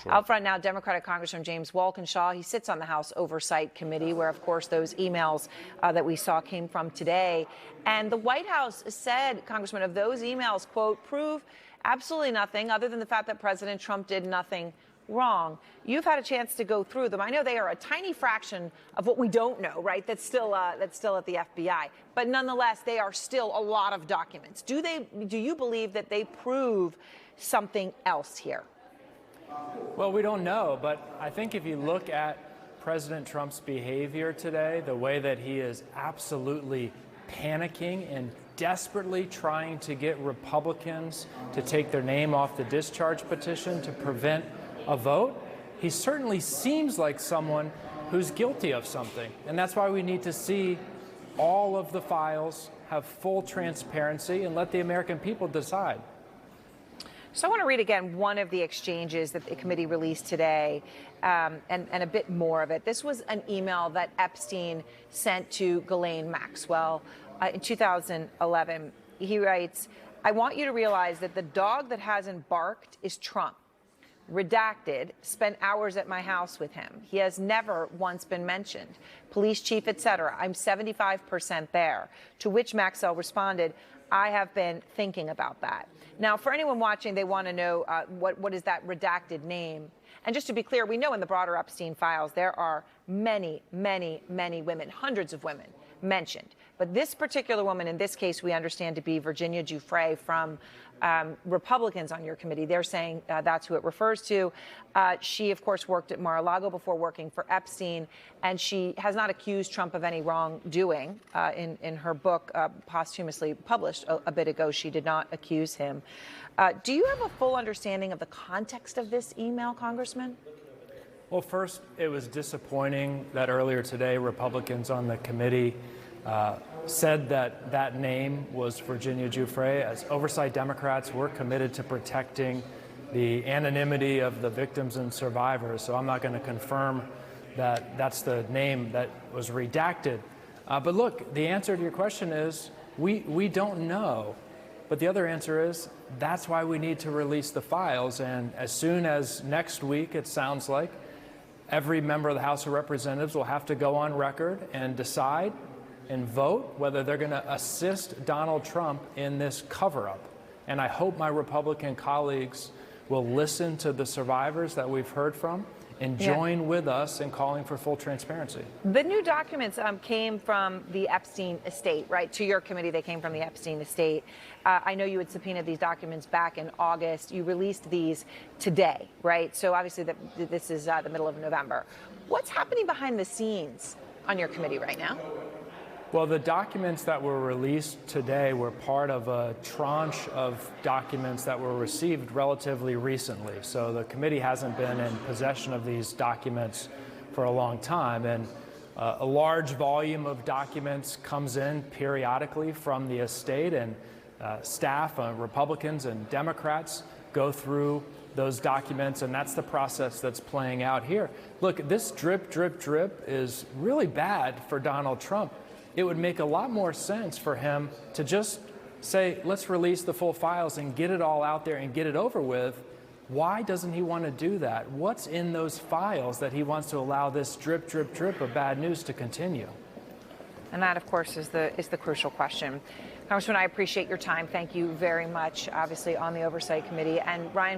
Sure. Out front now, Democratic Congressman James Walkinshaw. He sits on the House Oversight Committee, where, of course, those emails that we saw came from today. And the White House said, Congressman, of those emails, quote, prove absolutely nothing other than the fact that President Trump did nothing wrong. You've had a chance to go through them. I know they are a tiny fraction of what we don't know, right? That's still at the FBI. But nonetheless, they are still a lot of documents. Do you believe that they prove something else here? Well, we don't know, but I think if you look at President Trump's behavior today, the way that he is absolutely panicking and desperately trying to get Republicans to take their name off the discharge petition to prevent a vote, he certainly seems like someone who's guilty of something. And that's why we need to see all of the files, have full transparency, and let the American people decide. So I want to read again one of the exchanges that the committee released today, and a bit more of it. This was an email that Epstein sent to Ghislaine Maxwell in 2011. He writes, "I want you to realize that the dog that hasn't barked is Trump. Redacted, spent hours at my house with him. He has never once been mentioned. Police chief, etc. I'm 75% there." To which Maxwell responded, "I have been thinking about that." Now, for anyone watching, they want to know what is that redacted name? And just to be clear, we know in the broader Epstein files, there are many, many, many women, hundreds of women mentioned. But this particular woman, in this case, we understand to be Virginia Giuffre from Republicans on your committee. They're saying that's who it refers to. She, of course, worked at Mar-a-Lago before working for Epstein, and she has not accused Trump of any wrongdoing. In her book, posthumously published a bit ago, she did not accuse him. Do you have a full understanding of the context of this email, Congressman? Well, first, it was disappointing that earlier today Republicans on the committee said that that name was Virginia Giuffre. As oversight Democrats, we're committed to protecting the anonymity of the victims and survivors, so I'm not going to confirm that that's the name that was redacted. But look, the answer to your question is we don't know. But the other answer is that's why we need to release the files. And as soon as next week, it sounds like, every member of the House of Representatives will have to go on record and decide and vote whether they're going to assist Donald Trump in this cover-up. And I hope my Republican colleagues will listen to the survivors that we've heard from and join with us in calling for full transparency. The new documents came from the Epstein estate, right? To your committee, they came from the Epstein estate. I know you had subpoenaed these documents back in August. You released these today, right? So obviously this is the middle of November. What's happening behind the scenes on your committee right now? Well, the documents that were released today were part of a tranche of documents that were received relatively recently. So the committee hasn't been in possession of these documents for a long time. And a large volume of documents comes in periodically from the estate, and staff, Republicans and Democrats, go through those documents, and that's the process that's playing out here. Look, this drip, drip, drip is really bad for Donald Trump. It would make a lot more sense for him to just say, let's release the full files and get it all out there and get it over with. Why doesn't he want to do that? What's in those files that he wants to allow this drip, drip, drip of bad news to continue? And that, of course, is the crucial question. Congressman, I appreciate your time. Thank you very much, obviously, on the Oversight Committee. And Ryan